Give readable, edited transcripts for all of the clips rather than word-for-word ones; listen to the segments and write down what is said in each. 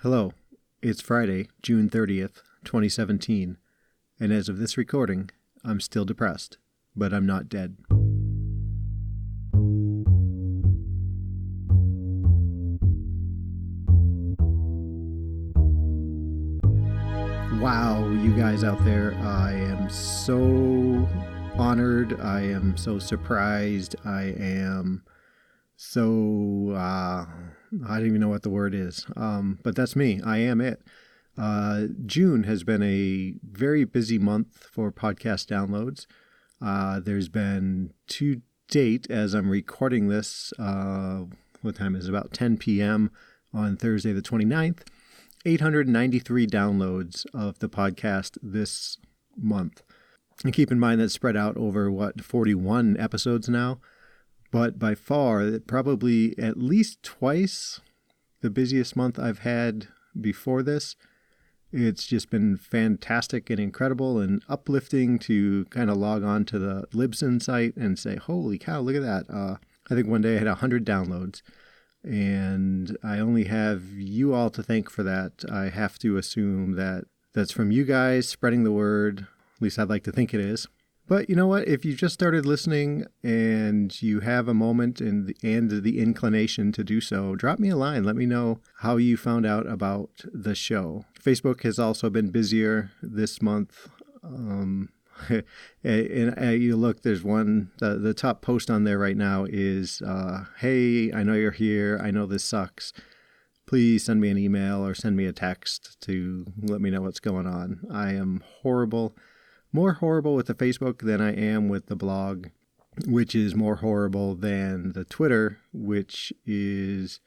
Hello, it's Friday, June 30th, 2017, and as of this recording, I'm still depressed, but I'm not dead. Wow, you guys out there, I am so honored, I am so surprised, I am so, I don't even know what the word is, but that's me. I am it. June has been a very busy month for podcast downloads. There's been to date, as I'm recording this, what time is it? About 10 p.m. on Thursday the 29th, 893 downloads of the podcast this month. And keep in mind that's spread out over, 41 episodes now. But by far, probably at least twice the busiest month I've had before this. It's just been fantastic and incredible and uplifting to kind of log on to the Libsyn site and say, holy cow, look at that. I think one day I had 100 downloads, and I only have you all to thank for that. I have to assume that that's from you guys spreading the word. At least I'd like to think it is. But you know what? If you just started listening and you have a moment and the inclination to do so, drop me a line. Let me know how you found out about the show. Facebook has also been busier this month. And you look, there's one, the top post on there right now is, hey, I know you're here. I know this sucks. Please send me an email or send me a text to let me know what's going on. I am horrible. More horrible with the Facebook than I am with the blog, which is more horrible than the Twitter, which is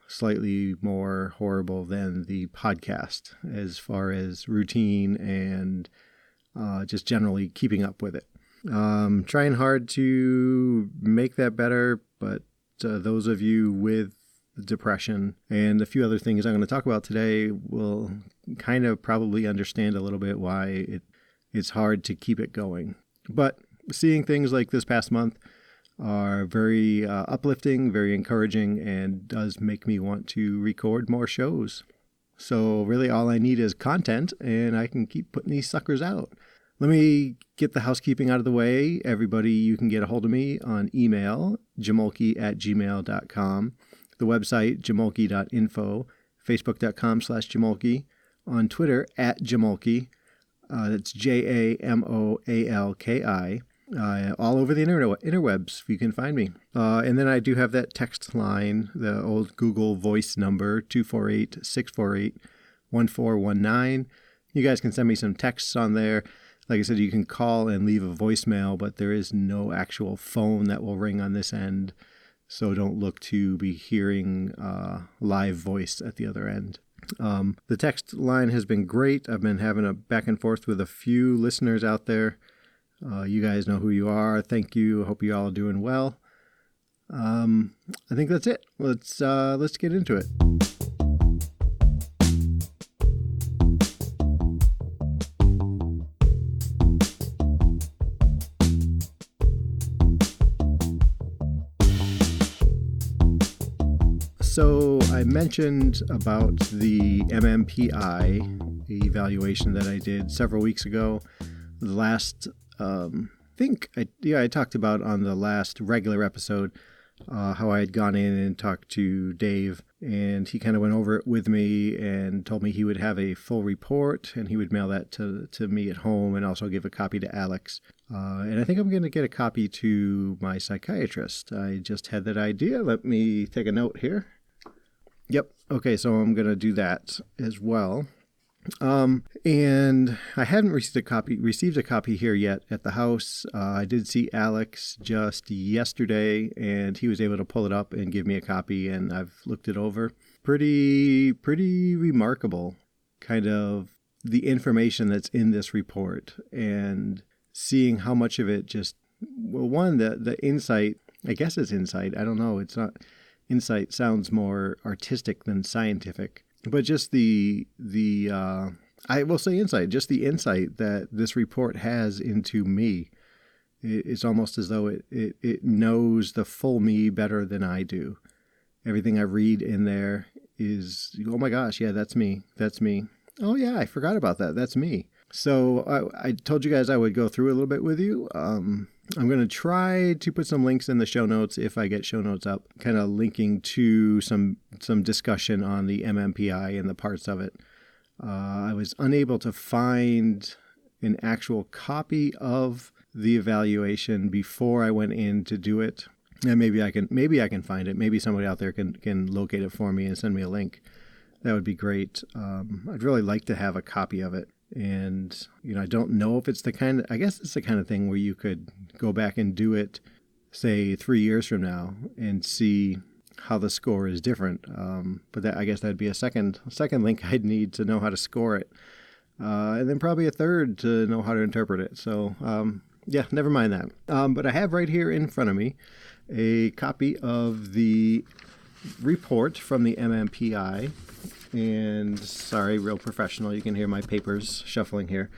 slightly more horrible than the podcast as far as routine and just generally keeping up with it. Trying hard to make that better, but those of you with depression and a few other things I'm going to talk about today will kind of probably understand a little bit why it's hard to keep it going. But seeing things like this past month are very uplifting, very encouraging, and does make me want to record more shows. So really all I need is content, and I can keep putting these suckers out. Let me get the housekeeping out of the way. Everybody, you can get a hold of me on email, jamoalki@gmail.com, the website, jamoalki.info, facebook.com/jamoalki, on Twitter, @jamoalki. That's JAMOALKI, all over the interwebs. You can find me. And then I do have that text line, the old Google voice number, 248-648-1419. You guys can send me some texts on there. Like I said, you can call and leave a voicemail, but there is no actual phone that will ring on this end. So don't look to be hearing live voice at the other end. The text line has been great. I've been having a back and forth with a few listeners out there. You guys know who you are. Thank you. Hope you all are doing well. I think that's it. Let's get into it. So I mentioned about the MMPI evaluation that I did several weeks ago. The last, I talked about on the last regular episode how I had gone in and talked to Dave, and he kind of went over it with me and told me he would have a full report and he would mail that to me at home and also give a copy to Alex. And I think I'm going to get a copy to my psychiatrist. I just had that idea. Let me take a note here. Yep. Okay, so I'm going to do that as well. And I hadn't received a copy here yet at the house. I did see Alex just yesterday, and he was able to pull it up and give me a copy, and I've looked it over. Pretty remarkable, kind of the information that's in this report, and seeing how much of it just, well, one, the insight, I guess it's insight. I don't know. It's not. Insight sounds more artistic than scientific, but just I will say insight, just the insight that this report has into me. It's almost as though it knows the full me better than I do. Everything I read in there is, oh my gosh, yeah, that's me. That's me. Oh yeah, I forgot about that. That's me. So I told you guys I would go through a little bit with you. I'm going to try to put some links in the show notes if I get show notes up, kind of linking to some discussion on the MMPI and the parts of it. I was unable to find an actual copy of the evaluation before I went in to do it. And maybe I can find it. Maybe somebody out there can locate it for me and send me a link. That would be great. I'd really like to have a copy of it. And, I don't know if it's I guess it's the kind of thing where you could go back and do it, say 3 years from now and see how the score is different. But I guess that'd be a second link I'd need to know how to score it. And then probably a third to know how to interpret it. So, yeah, never mind that. But I have right here in front of me a copy of the report from the MMPI. And sorry, real professional. You can hear my papers shuffling here.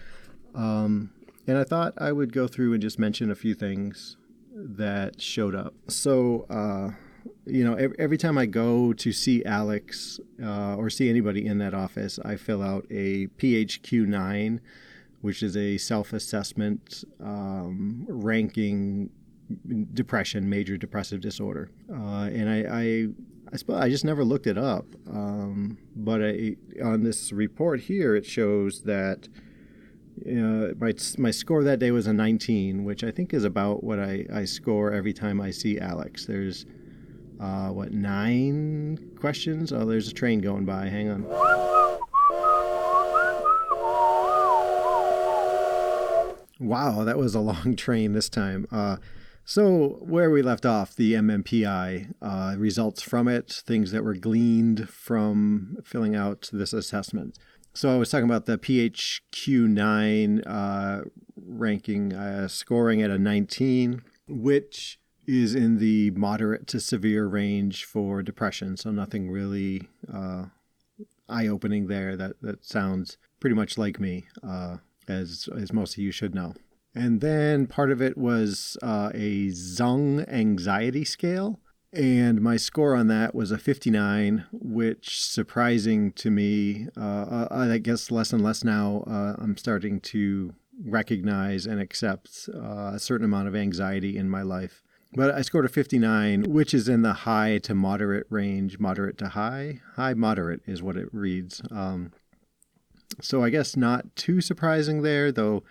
And I thought I would go through and just mention a few things that showed up. So, every time I go to see Alex or see anybody in that office, I fill out a PHQ-9, which is a self-assessment ranking depression, major depressive disorder. And I suppose I just never looked it up. But on this report here, it shows that my score that day was a 19, which I think is about what I score every time I see Alex. There's 9 questions? Oh, there's a train going by. Hang on. Wow, that was a long train this time. So where we left off, the MMPI, results from it, things that were gleaned from filling out this assessment. So I was talking about the PHQ-9 ranking, scoring at a 19, which is in the moderate to severe range for depression. So nothing really eye-opening there. That sounds pretty much like me, as most of you should know. And then part of it was a Zung anxiety scale. And my score on that was a 59, which, surprising to me, I guess less and less now, I'm starting to recognize and accept a certain amount of anxiety in my life. But I scored a 59, which is in the high to moderate range, moderate to high. High moderate is what it reads. So I guess not too surprising there, though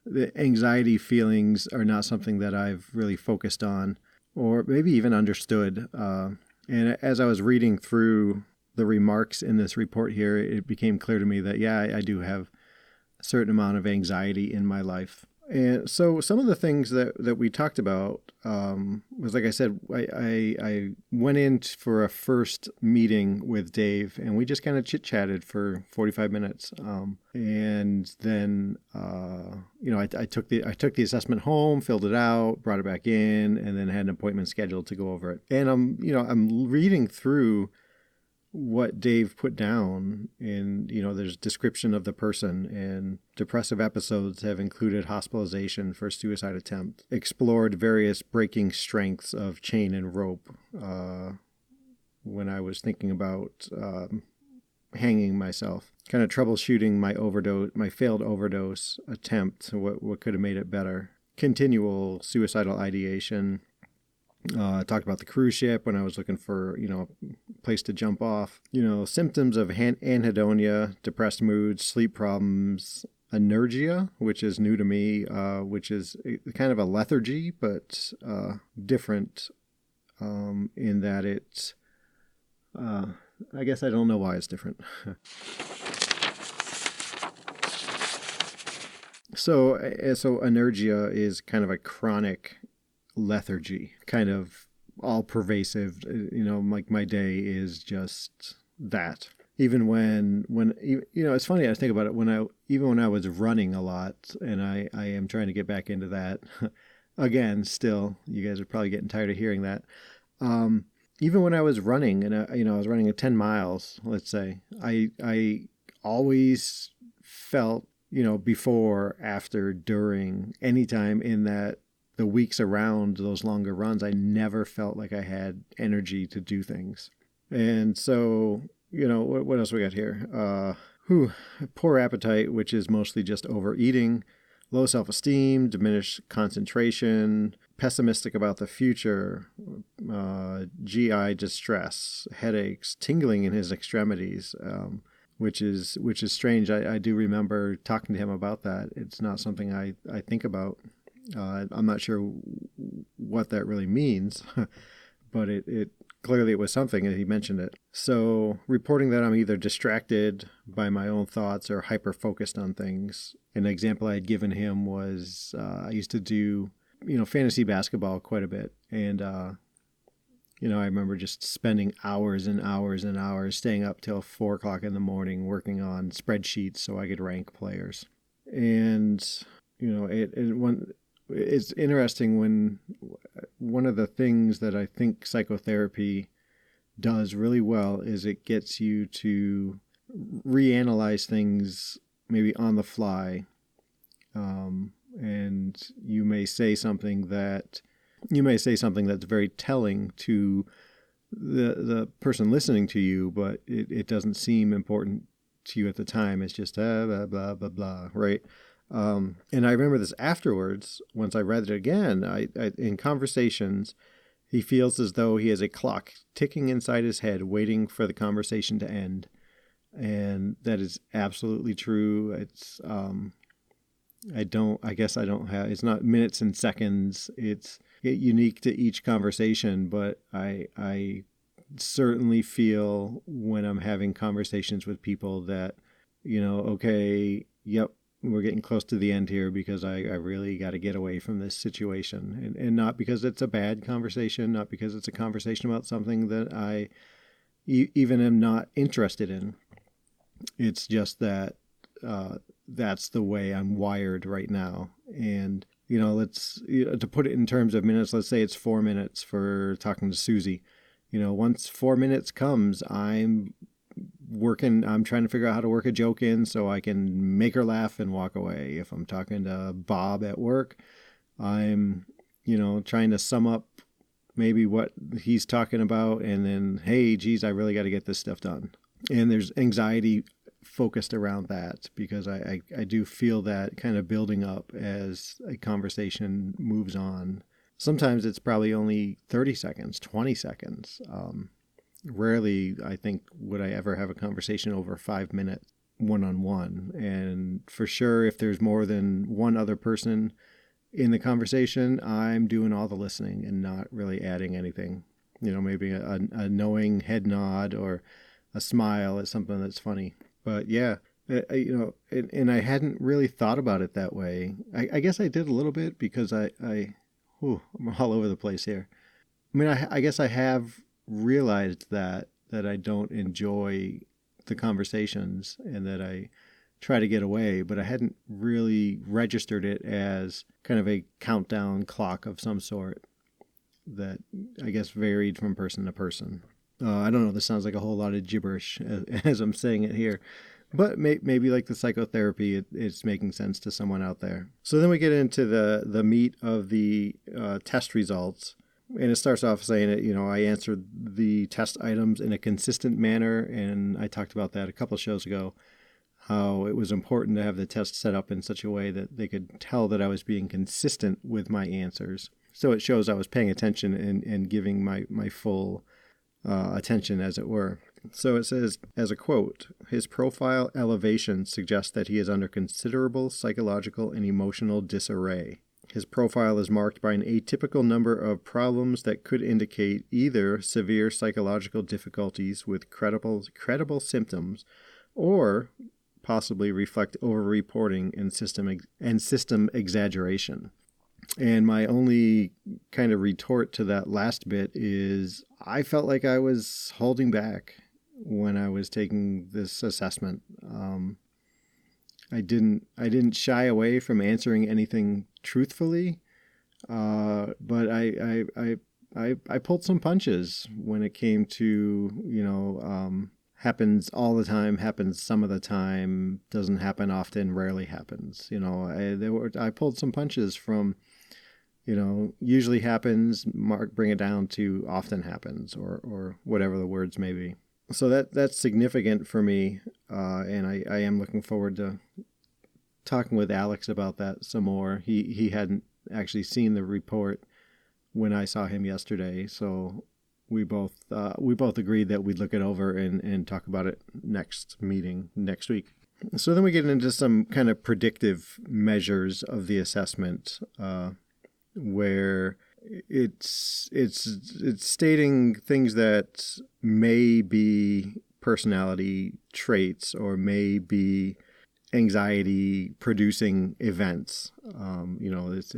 the anxiety feelings are not something that I've really focused on or maybe even understood. And as I was reading through the remarks in this report here, it became clear to me that, yeah, I do have a certain amount of anxiety in my life. And so some of the things that we talked about was, like I said, I went in for a first meeting with Dave, and we just kind of chit-chatted for 45 minutes. And then, I took the assessment home, filled it out, brought it back in, and then had an appointment scheduled to go over it. And I'm reading through what Dave put down, and there's description of the person, and depressive episodes have included hospitalization for suicide attempt, explored various breaking strengths of chain and rope when I was thinking about hanging myself, kind of troubleshooting my failed overdose attempt, what could have made it better, continual suicidal ideation. Talked about the cruise ship when I was looking for, a place to jump off. Symptoms of anhedonia, depressed moods, sleep problems, anergia, which is new to me, which is kind of a lethargy, but different in that it's, I guess I don't know why it's different. So anergia is kind of a chronic lethargy, kind of all pervasive. Like my day is just that. Even when it's funny, I think about it, when I was running a lot, and I am trying to get back into that again still. You guys are probably getting tired of hearing that. Even when I was running, and I was running 10 miles, let's say, I always felt, before, after, during, anytime in that the weeks around those longer runs, I never felt like I had energy to do things. And so, what else we got here? Poor appetite, which is mostly just overeating, low self-esteem, diminished concentration, pessimistic about the future, GI distress, headaches, tingling in his extremities, which is strange. I do remember talking to him about that. It's not something I think about. I'm not sure what that really means, but it clearly it was something, and he mentioned it. So reporting that I'm either distracted by my own thoughts or hyper-focused on things. An example I had given him was I used to do, fantasy basketball quite a bit. And, I remember just spending hours and hours and hours staying up till 4 o'clock in the morning working on spreadsheets so I could rank players. And, it's interesting when one of the things that I think psychotherapy does really well is it gets you to reanalyze things maybe on the fly. And you may say something that's very telling to the person listening to you, but it doesn't seem important to you at the time. It's just blah, blah, blah, blah, right? And I remember this afterwards, once I read it again, I in conversations, he feels as though he has a clock ticking inside his head, waiting for the conversation to end. And that is absolutely true. It's, it's not minutes and seconds. It's unique to each conversation, but I certainly feel when I'm having conversations with people that, okay, yep, we're getting close to the end here because I really got to get away from this situation. And not because it's a bad conversation, not because it's a conversation about something that I even am not interested in. It's just that that's the way I'm wired right now. And, to put it in terms of minutes, let's say it's 4 minutes for talking to Susie. Once 4 minutes comes, I'm trying to figure out how to work a joke in so I can make her laugh and walk away. If I'm talking to Bob at work, I'm, trying to sum up maybe what he's talking about and then, hey, geez, I really got to get this stuff done. And there's anxiety focused around that because I do feel that kind of building up as a conversation moves on. Sometimes it's probably only 30 seconds, 20 seconds. Rarely, I think, would I ever have a conversation over 5 minutes one-on-one. And for sure, if there's more than one other person in the conversation, I'm doing all the listening and not really adding anything. Maybe a knowing head nod or a smile at something that's funny. But yeah, and I hadn't really thought about it that way. I guess I did a little bit because I'm all over the place here. I mean, I guess I have realized that I don't enjoy the conversations and that I try to get away, but I hadn't really registered it as kind of a countdown clock of some sort that I guess varied from person to person. I don't know, this sounds like a whole lot of gibberish as I'm saying it here, but maybe like the psychotherapy, it's making sense to someone out there. So then we get into the meat of the test results. And it starts off saying that, I answered the test items in a consistent manner. And I talked about that a couple of shows ago, how it was important to have the test set up in such a way that they could tell that I was being consistent with my answers. So it shows I was paying attention and giving my full attention, as it were. So it says, as a quote, his profile elevation suggests that he is under considerable psychological and emotional disarray. His profile is marked by an atypical number of problems that could indicate either severe psychological difficulties with credible symptoms or possibly reflect over-reporting and system exaggeration. And my only kind of retort to that last bit is I felt like I was holding back when I was taking this assessment. I didn't shy away from answering anything truthfully, but I pulled some punches when it came to happens all the time, happens some of the time, doesn't happen often, rarely happens. I pulled some punches from usually happens, Mark, bring it down to often happens, or whatever the words may be. So that's significant for me, and I am looking forward to talking with Alex about that some more. He hadn't actually seen the report when I saw him yesterday, so we both agreed that we'd look it over and talk about it next meeting next week. So then we get into some kind of predictive measures of the assessment, where it's stating things that may be personality traits or may be anxiety producing events. It's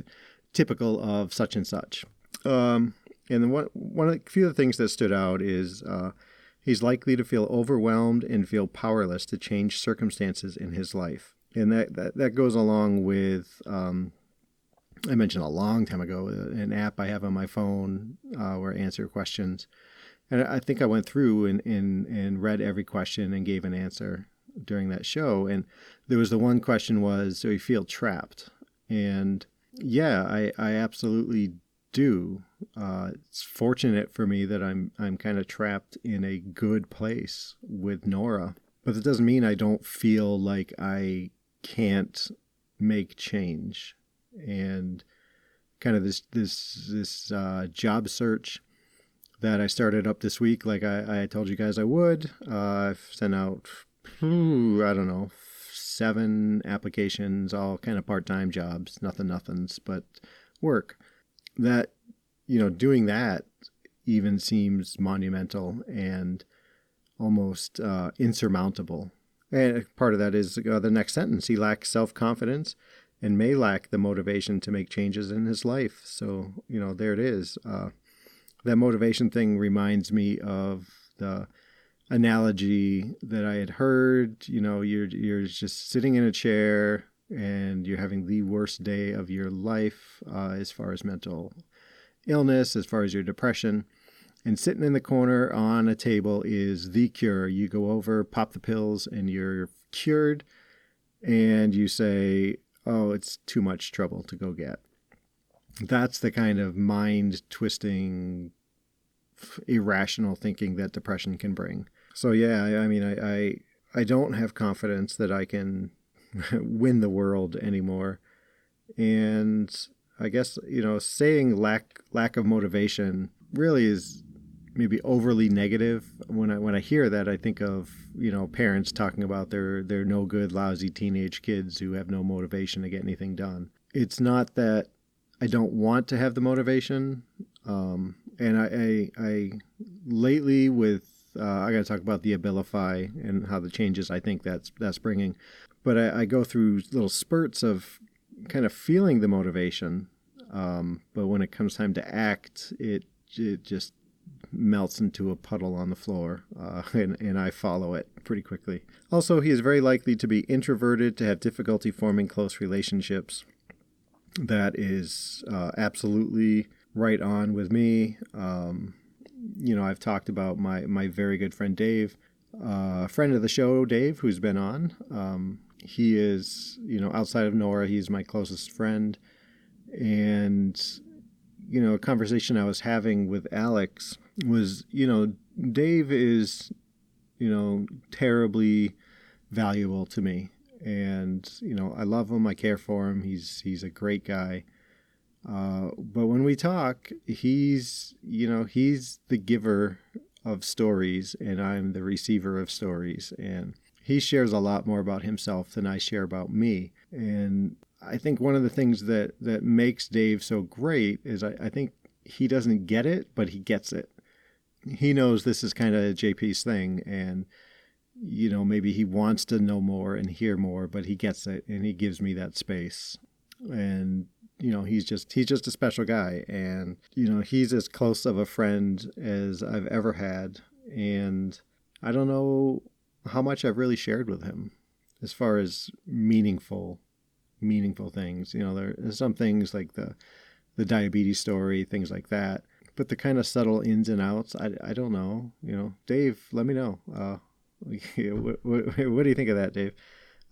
typical of such and such. And then one of the few of the things that stood out is he's likely to feel overwhelmed and feel powerless to change circumstances in his life. And that goes along with, I mentioned a long time ago, an app I have on my phone where I answer questions. And I think I went through and read every question and gave an answer during that show. And there was the one question was, do you feel trapped? And yeah, I absolutely do. It's fortunate for me that I'm kind of trapped in a good place with Nora, but it doesn't mean I don't feel like I can't make change. And kind of this job search that I started up this week, like I told you guys I would. I've sent out, I don't know, 7 applications, all kind of part-time jobs, nothings, but work. That, doing that even seems monumental and almost insurmountable. And part of that is the next sentence. He lacks self-confidence and may lack the motivation to make changes in his life. So, there it is. That motivation thing reminds me of the analogy that I had heard. You're just sitting in a chair and you're having the worst day of your life as far as mental illness, as far as your depression. And sitting in the corner on a table is the cure. You go over, pop the pills, and you're cured. And you say, oh, it's too much trouble to go get. That's the kind of mind-twisting, irrational thinking that depression can bring. So yeah, I don't have confidence that I can win the world anymore. And I guess, saying lack of motivation really is maybe overly negative. When I hear that, I think of, parents talking about their no good, lousy teenage kids who have no motivation to get anything done. It's not that I don't want to have the motivation. And I lately with, I got to talk about the Abilify and how the changes I think that's bringing. But I go through little spurts of kind of feeling the motivation. But when it comes time to act, it just melts into a puddle on the floor, and I follow it pretty quickly. Also, he is very likely to be introverted, to have difficulty forming close relationships. That is absolutely right on with me. I've talked about my very good friend Dave, friend of the show, Dave, who's been on. He is, outside of Nora, he's my closest friend. And, a conversation I was having with Alex was, Dave is, terribly valuable to me. And, I love him. I care for him. He's a great guy. But when we talk, he's the giver of stories and I'm the receiver of stories. And he shares a lot more about himself than I share about me. And I think one of the things that makes Dave so great is I think he doesn't get it, but he gets it. He knows this is kind of JP's thing, and maybe he wants to know more and hear more, but he gets it, and he gives me that space. And he's just a special guy, and he's as close of a friend as I've ever had, and I don't know how much I've really shared with him as far as meaningful things. There's some things like the diabetes story, things like that, but the kind of subtle ins and outs, I don't know. Dave, let me know. What do you think of that, Dave?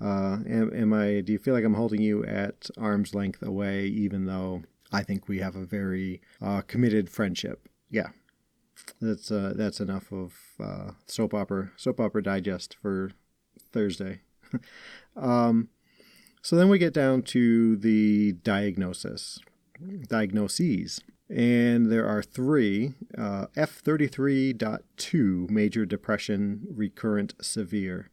Do you feel like I'm holding you at arm's length away, even though I think we have a very committed friendship. Yeah, that's enough of soap opera digest for Thursday. So then we get down to the diagnoses, and there are three: F33.2, major depression, recurrent severe,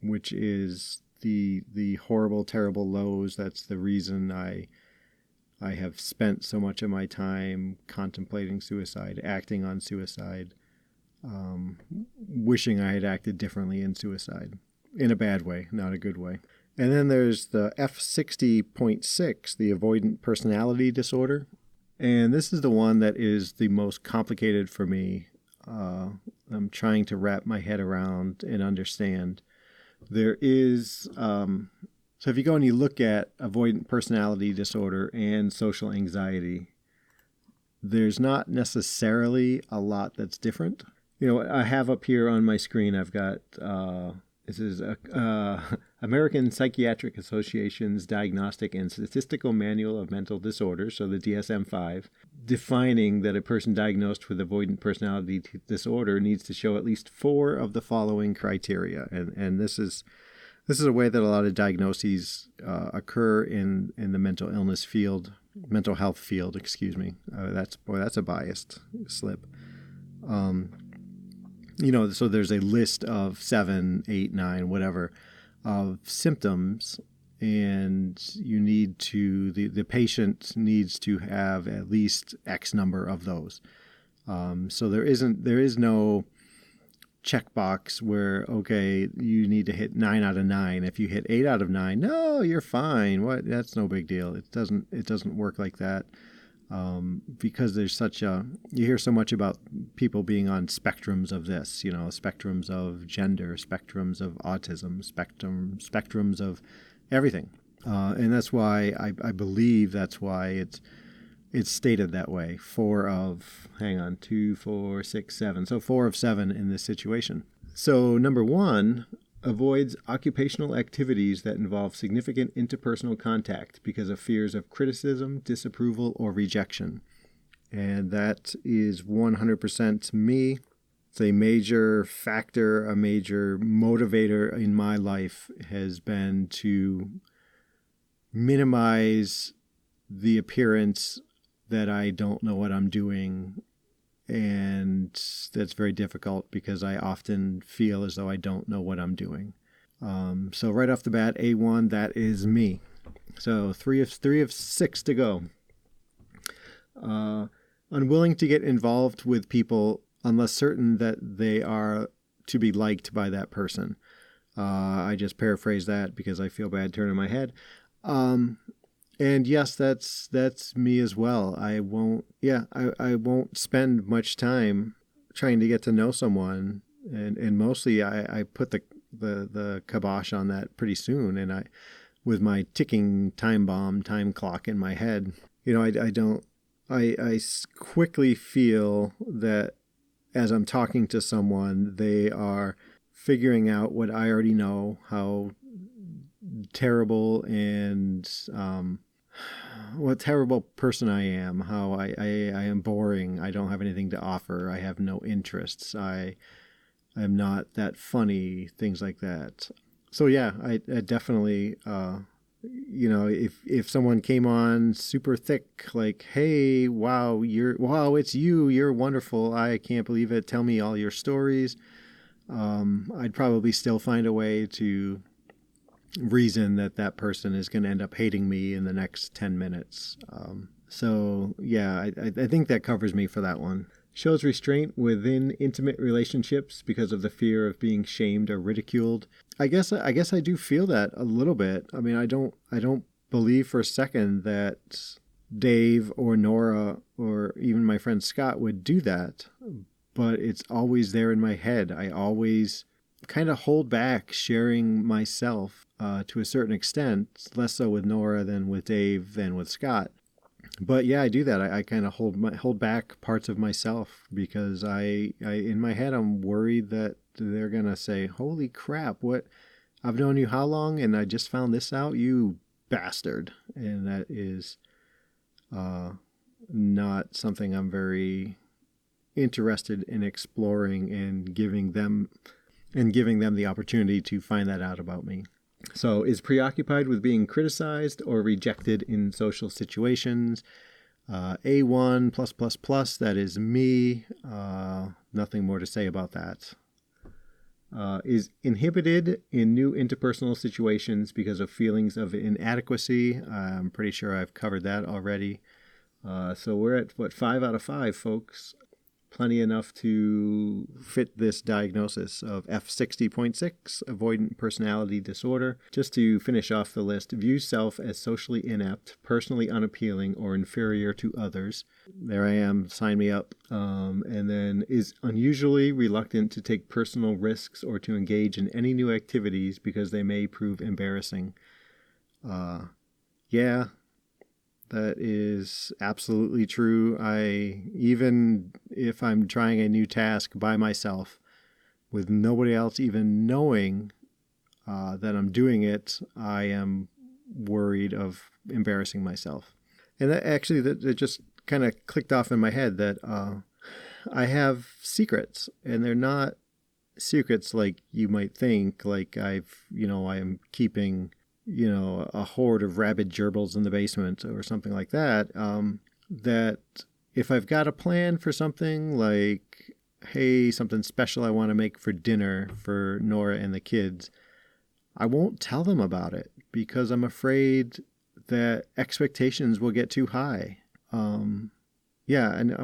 which is the horrible, terrible lows. That's the reason I have spent so much of my time contemplating suicide, acting on suicide, wishing I had acted differently in suicide, in a bad way, not a good way. And then there's the F60.6, the avoidant personality disorder. And this is the one that is the most complicated for me. I'm trying to wrap my head around and understand. There is, so if you go and you look at avoidant personality disorder and social anxiety, there's not necessarily a lot that's different. You know, I have up here on my screen, I've got, this is American Psychiatric Association's Diagnostic and Statistical Manual of Mental Disorders, so the DSM-5, defining that a person diagnosed with avoidant personality disorder needs to show at least 4 of the following criteria. And this is a way that a lot of diagnoses occur in the mental health field, excuse me. That's a biased slip. So there's a list of 7, 8, 9, whatever, of symptoms, and you need to, the patient needs to have at least X number of those. So there is no checkbox where, okay, you need to hit 9 out of 9. If you hit 8 out of 9, no, you're fine. What? That's no big deal. It doesn't work like that. Because there's you hear so much about people being on spectrums of this, spectrums of gender, spectrums of autism, spectrums of everything. And that's why I believe that's why it's stated that way. 2, 4, 6, 7. So 4 of 7 in this situation. So number 1, avoids occupational activities that involve significant interpersonal contact because of fears of criticism, disapproval, or rejection. And that is 100% me. It's a major factor, a major motivator in my life has been to minimize the appearance that I don't know what I'm doing. And that's very difficult because I often feel as though I don't know what I'm doing. So right off the bat, A1, that is me. So 3 of 6 to go. Unwilling to get involved with people unless certain that they are to be liked by that person. I just paraphrase that because I feel bad turning my head. And yes, that's me as well. I won't spend much time trying to get to know someone, and mostly I put the kibosh on that pretty soon. And with my ticking time clock in my head, I quickly feel that as I'm talking to someone, they are figuring out what I already know, how terrible and what terrible person I am, how I am boring, I don't have anything to offer, I have no interests, I am not that funny, things like that. So yeah, I definitely, if someone came on super thick, like, hey, wow, it's you, you're wonderful, I can't believe it, tell me all your stories, I'd probably still find a way to reason that person is going to end up hating me in the next 10 minutes. So yeah, I think that covers me for that one. Shows restraint within intimate relationships because of the fear of being shamed or ridiculed. I guess I do feel that a little bit. I mean, I don't believe for a second that Dave or Nora or even my friend Scott would do that, but it's always there in my head. I always kind of hold back sharing myself to a certain extent, less so with Nora than with Dave than with Scott. But yeah, I do that. I kind of hold back parts of myself because I in my head I'm worried that they're gonna say, "Holy crap! What? I've known you how long, and I just found this out, you bastard!" And that is, not something I'm very interested in exploring and giving them the opportunity to find that out about me. So, is preoccupied with being criticized or rejected in social situations. A1 plus plus plus, that is me. Nothing more to say about that. Is inhibited in new interpersonal situations because of feelings of inadequacy. I'm pretty sure I've covered that already. So we're at, 5 out of 5, folks. Plenty enough to fit this diagnosis of F60.6, avoidant personality disorder. Just to finish off the list, views self as socially inept, personally unappealing, or inferior to others. There I am, sign me up. And then is unusually reluctant to take personal risks or to engage in any new activities because they may prove embarrassing. Yeah. That is absolutely true. Even if I'm trying a new task by myself, with nobody else even knowing that I'm doing it, I am worried of embarrassing myself. And that just kind of clicked off in my head that I have secrets, and they're not secrets like you might think, like I am keeping a horde of rabid gerbils in the basement or something like that, that if I've got a plan for something like, hey, something special I want to make for dinner for Nora and the kids, I won't tell them about it because I'm afraid that expectations will get too high. Yeah, and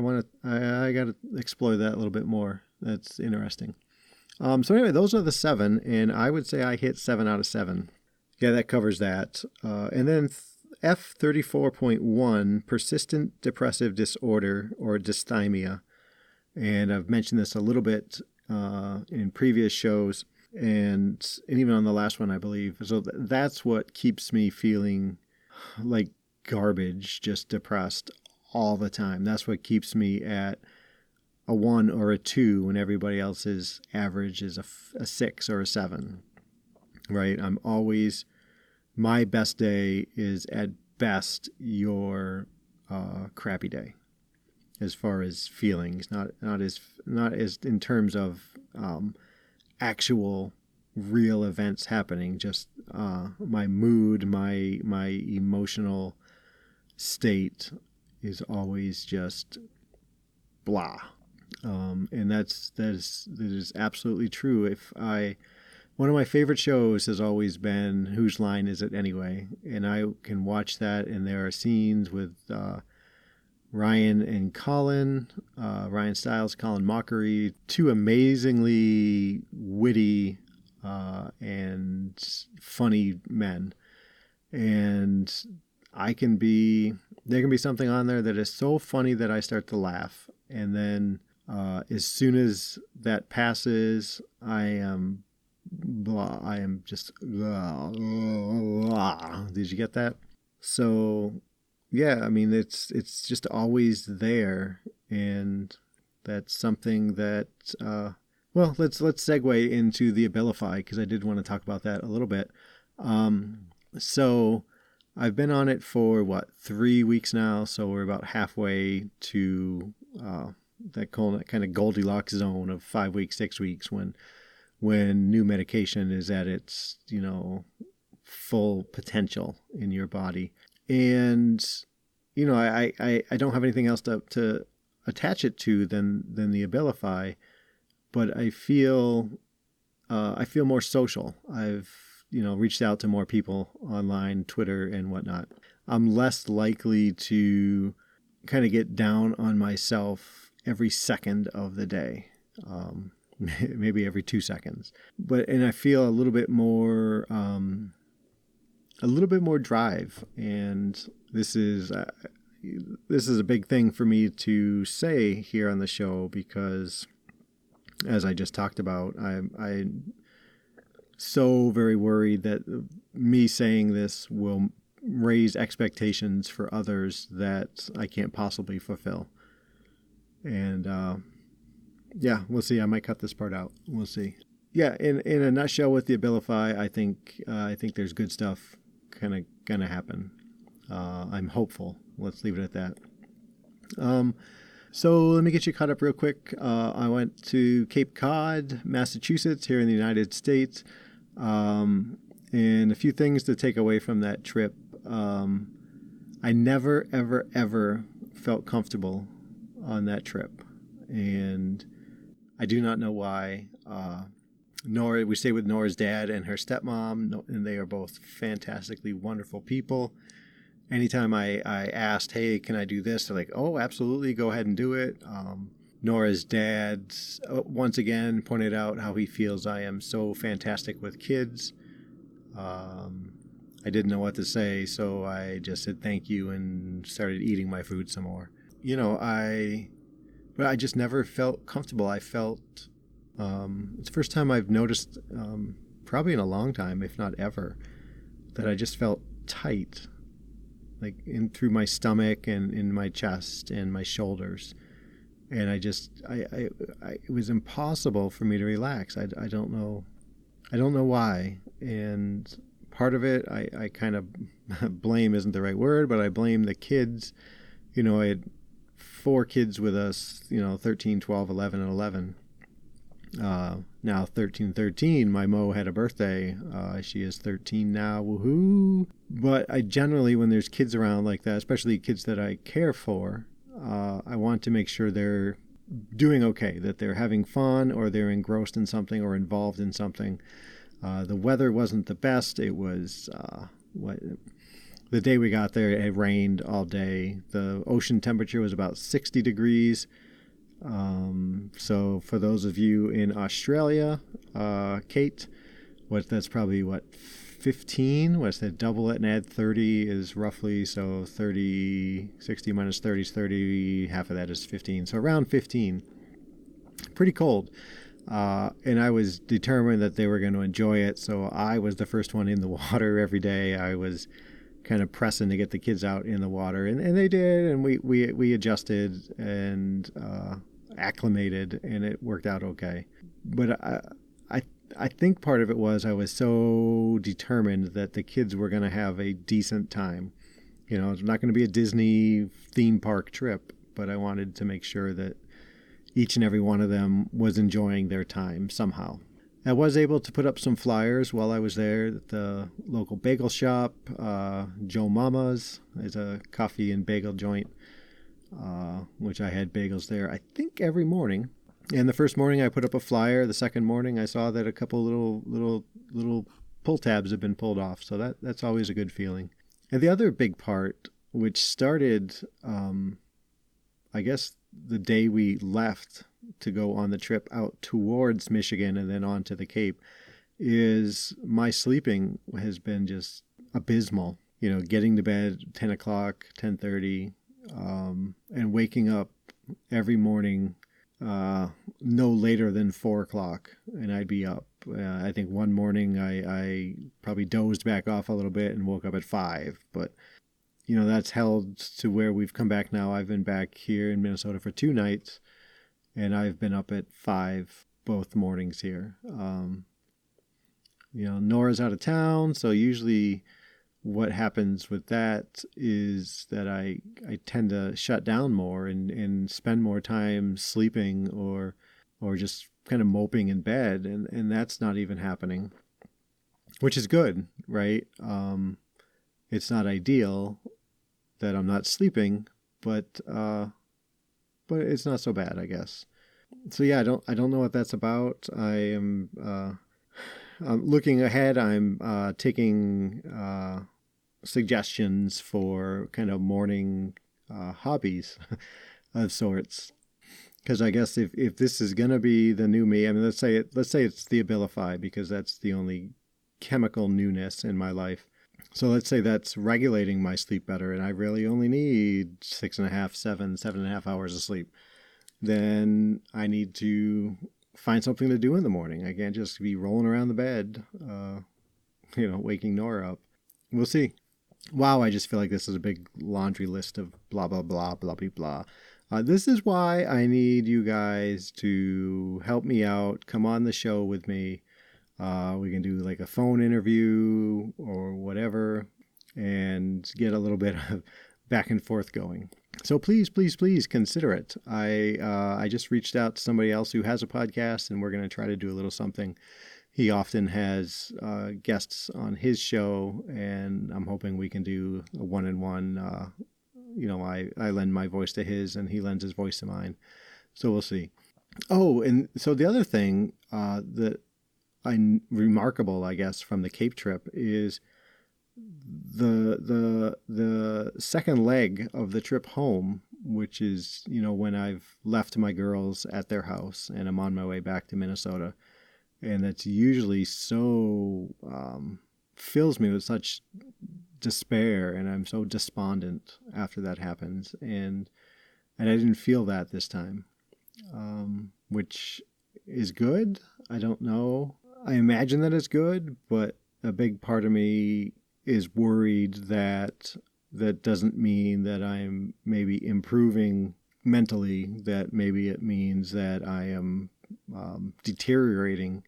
I got to explore that a little bit more. That's interesting. So anyway, those are the 7, and I would say I hit 7 out of 7. Yeah, that covers that. And then F34.1, persistent depressive disorder or dysthymia. And I've mentioned this a little bit in previous shows and even on the last one, I believe. So that's what keeps me feeling like garbage, just depressed all the time. That's what keeps me at a 1 or a 2 when everybody else's average is a 6 or a 7. Right? My best day is at best your crappy day, as far as feelings, not as in terms of actual real events happening. Just my mood, my emotional state is always just blah, and that is absolutely true. One of my favorite shows has always been Whose Line Is It Anyway? And I can watch that, and there are scenes with Ryan and Colin, Ryan Stiles, Colin Mockery, 2 amazingly witty and funny men. And there can be something on there that is so funny that I start to laugh. And then as soon as that passes, I am just blah. Did you get that? So yeah, I mean it's just always there, and that's something that well, let's segue into the Abilify, because I did want to talk about that a little bit. So I've been on it for 3 weeks now, so we're about halfway to that kind of Goldilocks zone of 5 weeks, 6 weeks when new medication is at its, full potential in your body. And, I don't have anything else to attach it to than the Abilify, but I feel more social. I've, reached out to more people online, Twitter and whatnot. I'm less likely to kind of get down on myself every second of the day. Maybe every 2 seconds, and I feel a little bit more drive. And this is a big thing for me to say here on the show, because as I just talked about, I'm so very worried that me saying this will raise expectations for others that I can't possibly fulfill. And, yeah, we'll see. I might cut this part out. We'll see. Yeah, in a nutshell, with the Abilify, I think there's good stuff kind of gonna happen. I'm hopeful. Let's leave it at that. So let me get you caught up real quick. I went to Cape Cod, Massachusetts, here in the United States. And a few things to take away from that trip. I never, ever, ever felt comfortable on that trip. And I do not know why. Nora, we stayed with Nora's dad and her stepmom, and they are both fantastically wonderful people. Anytime I asked, hey, can I do this? They're like, oh, absolutely, go ahead and do it. Nora's dad, once again, pointed out how he feels I am so fantastic with kids. I didn't know what to say, so I just said thank you and started eating my food some more. But I just never felt comfortable. I felt, it's the first time I've noticed, probably in a long time, if not ever, that I just felt tight, like in through my stomach and in my chest and my shoulders. And it was impossible for me to relax. I don't know why. And part of it, I kind of blame isn't the right word, but I blame the kids. I had 4 kids with us, 13, 12, 11, and 11. Now 13. My Mo had a birthday. She is 13 now. Woohoo! But I generally, when there's kids around like that, especially kids that I care for, I want to make sure they're doing okay, that they're having fun or they're engrossed in something or involved in something. The weather wasn't the best. It was the day we got there, it rained all day. The ocean temperature was about 60 degrees. So for those of you in Australia, Kate, that's probably 15? What's that? Double it and add 30 is roughly, so 30, 60 minus 30 is 30, half of that is 15. So around 15. Pretty cold. And I was determined that they were going to enjoy it. So I was the first one in the water every day. I was kind of pressing to get the kids out in the water, and they did, and we adjusted and acclimated, and it worked out okay. But I think part of it was I was so determined that the kids were going to have a decent time. It's not going to be a Disney theme park trip, but I wanted to make sure that each and every one of them was enjoying their time somehow. I was able to put up some flyers while I was there at the local bagel shop. Joe Mama's is a coffee and bagel joint, which I had bagels there, I think, every morning. And the first morning I put up a flyer. The second morning I saw that a couple little pull tabs had been pulled off. So that's always a good feeling. And the other big part, which started, I guess, the day we left to go on the trip out towards Michigan and then on to the Cape, is my sleeping has been just abysmal. Getting to bed 10 o'clock, 10:30, and waking up every morning no later than 4 o'clock, and I'd be up. I think one morning I probably dozed back off a little bit and woke up at 5, but that's held to where we've come back now. I've been back here in Minnesota for 2 nights, and I've been up at 5 both mornings here. Nora's out of town, so usually what happens with that is that I tend to shut down more and spend more time sleeping or just kind of moping in bed, and that's not even happening, which is good, right? It's not ideal that I'm not sleeping, but it's not so bad, I guess. So yeah, I don't know what that's about. I'm looking ahead. I'm taking suggestions for kind of morning hobbies of sorts, because I guess if this is gonna be the new me, I mean, let's say it's the Abilify, because that's the only chemical newness in my life. So let's say that's regulating my sleep better, and I really only need 6.5, 7.5 hours of sleep. Then I need to find something to do in the morning. I can't just be rolling around the bed, waking Nora up. We'll see. Wow, I just feel like this is a big laundry list of blah, blah, blah, blah, blah, blah. This is why I need you guys to help me out. Come on the show with me. We can do like a phone interview or whatever and get a little bit of back and forth going. So please, please, please consider it. I just reached out to somebody else who has a podcast, and we're going to try to do a little something. He often has guests on his show, and I'm hoping we can do a one-on-one. I lend my voice to his, and he lends his voice to mine. So we'll see. Oh, and so the other thing remarkable, I guess, from the Cape trip is the second leg of the trip home, which is, when I've left my girls at their house and I'm on my way back to Minnesota. And that's usually so fills me with such despair, and I'm so despondent after that happens. And I didn't feel that this time, which is good. I don't know. I imagine that it's good, but a big part of me is worried that that doesn't mean that I'm maybe improving mentally, that maybe it means that I am deteriorating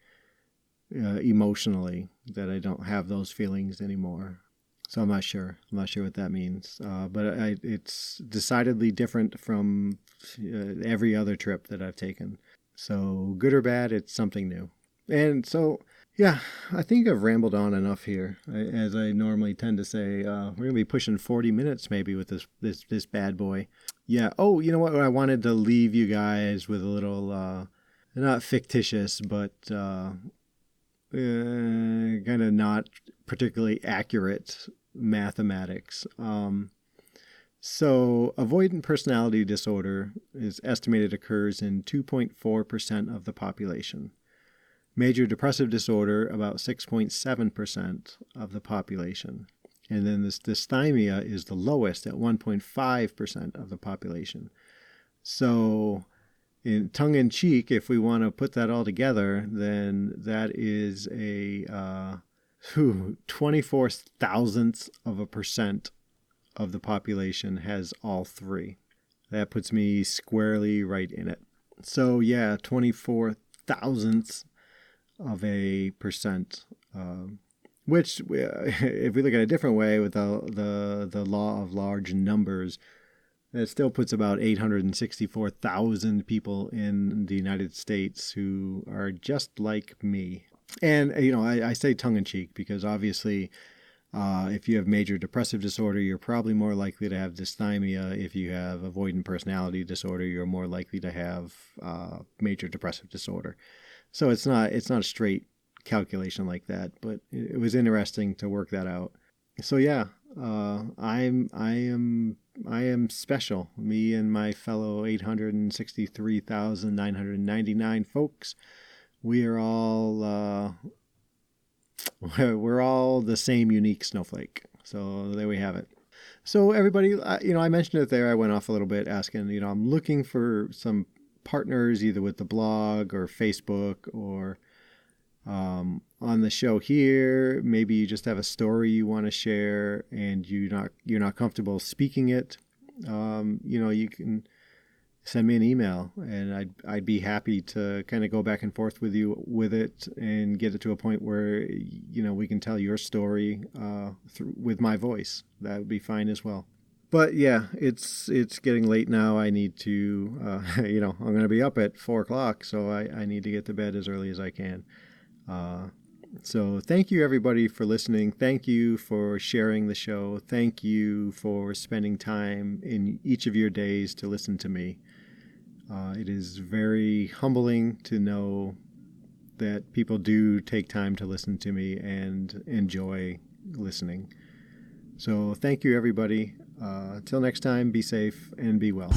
emotionally, that I don't have those feelings anymore. So I'm not sure. I'm not sure what that means. But it's decidedly different from every other trip that I've taken. So good or bad, it's something new. And so, yeah, I think I've rambled on enough here, as I normally tend to say. We're going to be pushing 40 minutes maybe with this bad boy. Yeah. Oh, you know what? I wanted to leave you guys with a little, not fictitious, but kind of not particularly accurate mathematics. So avoidant personality disorder is estimated occurs in 2.4% of the population. Major depressive disorder, about 6.7% of the population. And then this dysthymia is the lowest at 1.5% of the population. So in tongue-in-cheek, if we want to put that all together, then that is a 24 thousandths of a percent of the population has all three. That puts me squarely right in it. So yeah, 24 thousandths of a percent, which if we look at it a different way with the law of large numbers, it still puts about 864,000 people in the United States who are just like me. And, I say tongue-in-cheek because obviously if you have major depressive disorder, you're probably more likely to have dysthymia. If you have avoidant personality disorder, you're more likely to have major depressive disorder. So it's not a straight calculation like that, but it was interesting to work that out. So yeah, I am special. Me and my fellow 863,999 folks, we are all we're all the same unique snowflake. So there we have it. So everybody, I mentioned it there. I went off a little bit asking, I'm looking for some partners either with the blog or Facebook or on the show here. Maybe you just have a story you want to share and you're not comfortable speaking it. You can send me an email and I'd be happy to kind of go back and forth with you with it and get it to a point where we can tell your story with my voice. That would be fine as well. But yeah, it's getting late now. I need to, I'm going to be up at 4:00, so I need to get to bed as early as I can. So thank you everybody for listening. Thank you for sharing the show. Thank you for spending time in each of your days to listen to me. It is very humbling to know that people do take time to listen to me and enjoy listening. So thank you everybody. Till next time, be safe and be well.